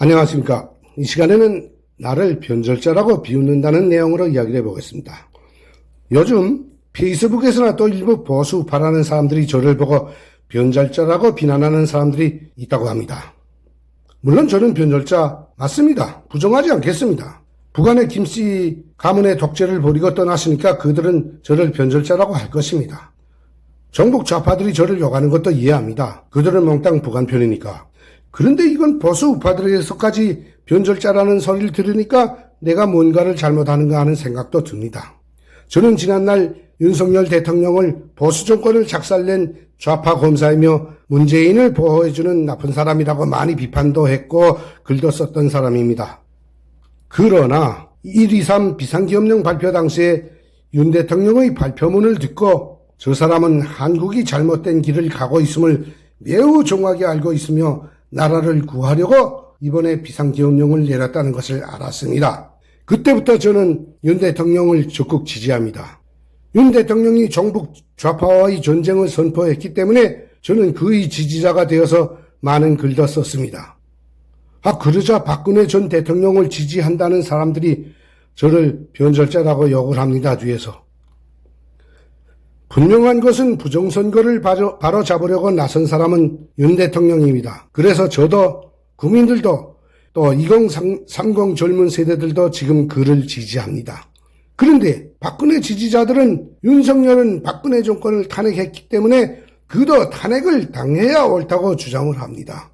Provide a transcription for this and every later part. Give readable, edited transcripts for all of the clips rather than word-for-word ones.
안녕하십니까. 이 시간에는 나를 변절자라고 비웃는다는 내용으로 이야기를 해보겠습니다. 요즘 페이스북에서나 또 일부 보수파라는 사람들이 저를 보고 변절자라고 비난하는 사람들이 있다고 합니다. 물론 저는 변절자 맞습니다. 부정하지 않겠습니다. 북한의 김씨 가문의 독재를 벌이고 떠났으니까 그들은 저를 변절자라고 할 것입니다. 정북 좌파들이 저를 욕하는 것도 이해합니다. 그들은 몽땅 북한 편이니까. 그런데 이건 보수 우파들에서까지 변절자라는 소리를 들으니까 내가 뭔가를 잘못하는가 하는 생각도 듭니다. 저는 지난날 윤석열 대통령을 보수 정권을 작살낸 좌파 검사이며 문재인을 보호해주는 나쁜 사람이라고 많이 비판도 했고 글도 썼던 사람입니다. 그러나 1.23 비상기업령 발표 당시에 윤 대통령의 발표문을 듣고 저 사람은 한국이 잘못된 길을 가고 있음을 매우 정확히 알고 있으며 나라를 구하려고 이번에 비상기업령을 내렸다는 것을 알았습니다. 그때부터 저는 윤 대통령을 적극 지지합니다. 윤 대통령이 정북 좌파와의 전쟁을 선포했기 때문에 저는 그의 지지자가 되어서 많은 글도 썼습니다. 그러자 박근혜 전 대통령을 지지한다는 사람들이 저를 변절자라고 욕을 합니다. 뒤에서. 분명한 것은 부정선거를 바로 잡으려고 나선 사람은 윤 대통령입니다. 그래서 저도 국민들도 또 2030 젊은 세대들도 지금 그를 지지합니다. 그런데 박근혜 지지자들은 윤석열은 박근혜 정권을 탄핵했기 때문에 그도 탄핵을 당해야 옳다고 주장을 합니다.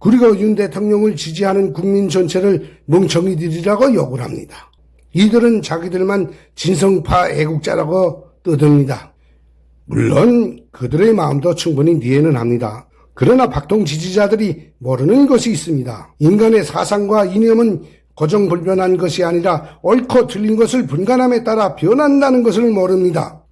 그리고 윤 대통령을 지지하는 국민 전체를 멍청이들이라고 욕을 합니다. 이들은 자기들만 진성파 애국자라고 떠듭니다. 물론 그들의 마음도 충분히 이해는 합니다. 그러나 박통 지지자들이 모르는 것이 있습니다. 인간의 사상과 이념은 고정불변한 것이 아니라 옳고 틀린 것을 분간함에 따라 변한다는 것을 모릅니다.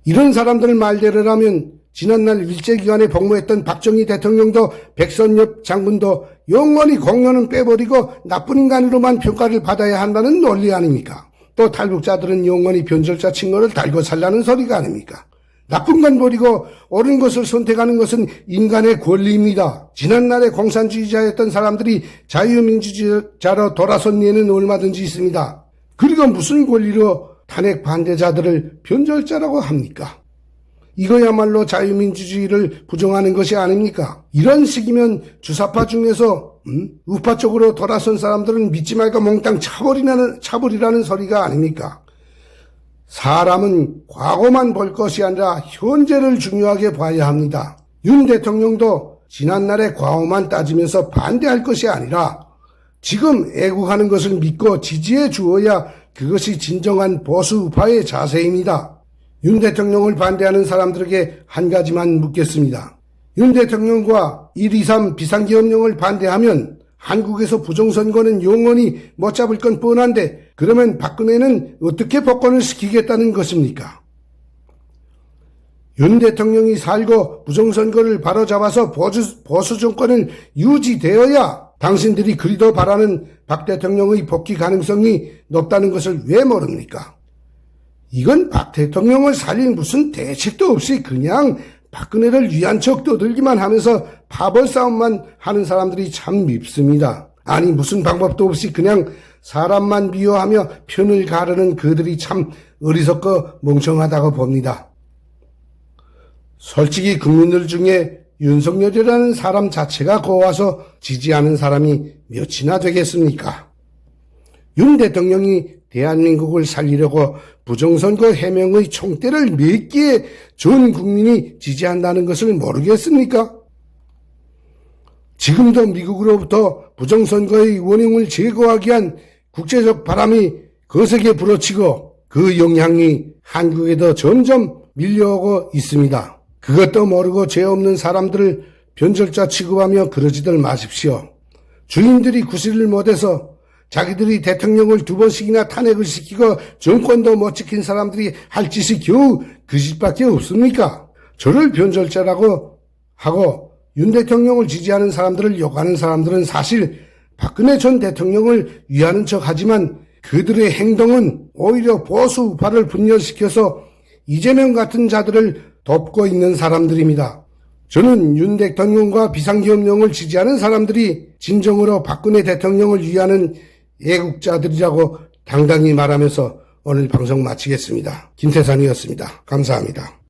이런 사람들 말대로라면 지난날 일제기관에 복무했던 박정희 대통령도 백선엽 장군도 영원히 공로는 빼버리고 나쁜 인간으로만 평가를 받아야 한다는 논리 아닙니까? 또 탈북자들은 영원히 변절자 칭호를 달고 살라는 소리가 아닙니까? 나쁜 건 버리고 옳은 것을 선택하는 것은 인간의 권리입니다. 지난날에 공산주의자였던 사람들이 자유민주주의자로 돌아선 예는 얼마든지 있습니다. 그리고 무슨 권리로 탄핵 반대자들을 변절자라고 합니까? 이거야말로 자유민주주의를 부정하는 것이 아닙니까? 이런 식이면 주사파 중에서 우파 쪽으로 돌아선 사람들은 믿지 말고 몽땅 차버리라는 소리가 아닙니까? 사람은 과거만 볼 것이 아니라 현재를 중요하게 봐야 합니다. 윤 대통령도 지난날의 과거만 따지면서 반대할 것이 아니라 지금 애국하는 것을 믿고 지지해 주어야 그것이 진정한 보수 우파의 자세입니다. 윤 대통령을 반대하는 사람들에게 한 가지만 묻겠습니다. 윤 대통령과 1.23 비상기업령을 반대하면 한국에서 부정선거는 영원히 못 잡을 건 뻔한데 그러면 박근혜는 어떻게 복권을 시키겠다는 것입니까? 윤 대통령이 살고 부정선거를 바로잡아서 보수 정권을 유지되어야 당신들이 그리도 바라는 박 대통령의 복귀 가능성이 높다는 것을 왜 모릅니까? 이건 박 대통령을 살릴 무슨 대책도 없이 그냥 박근혜를 위한 척 떠들기만 하면서 파벌 싸움만 하는 사람들이 참 밉습니다. 아니 무슨 방법도 없이 그냥 사람만 미워하며 편을 가르는 그들이 참 어리석고 멍청하다고 봅니다. 솔직히 국민들 중에 윤석열이라는 사람 자체가 고와서 지지하는 사람이 몇이나 되겠습니까? 윤 대통령이 대한민국을 살리려고 부정선거 해명의 총대를 몇 개의 전 국민이 지지한다는 것을 모르겠습니까? 지금도 미국으로부터 부정선거의 원흉을 제거하기 위한 국제적 바람이 거세게 불어치고 그 영향이 한국에도 점점 밀려오고 있습니다. 그것도 모르고 죄 없는 사람들을 변절자 취급하며 그러지들 마십시오. 주인들이 구실을 못해서 자기들이 대통령을 2번씩이나 탄핵을 시키고 정권도 못 지킨 사람들이 할 짓이 겨우 그 짓밖에 없습니까? 저를 변절자라고 하고 윤 대통령을 지지하는 사람들을 욕하는 사람들은 사실 박근혜 전 대통령을 위하는 척 하지만 그들의 행동은 오히려 보수 우파를 분열시켜서 이재명 같은 자들을 돕고 있는 사람들입니다. 저는 윤 대통령과 비상계엄령을 지지하는 사람들이 진정으로 박근혜 대통령을 위하는 애국자들이라고 당당히 말하면서 오늘 방송 마치겠습니다. 김태산이었습니다. 감사합니다.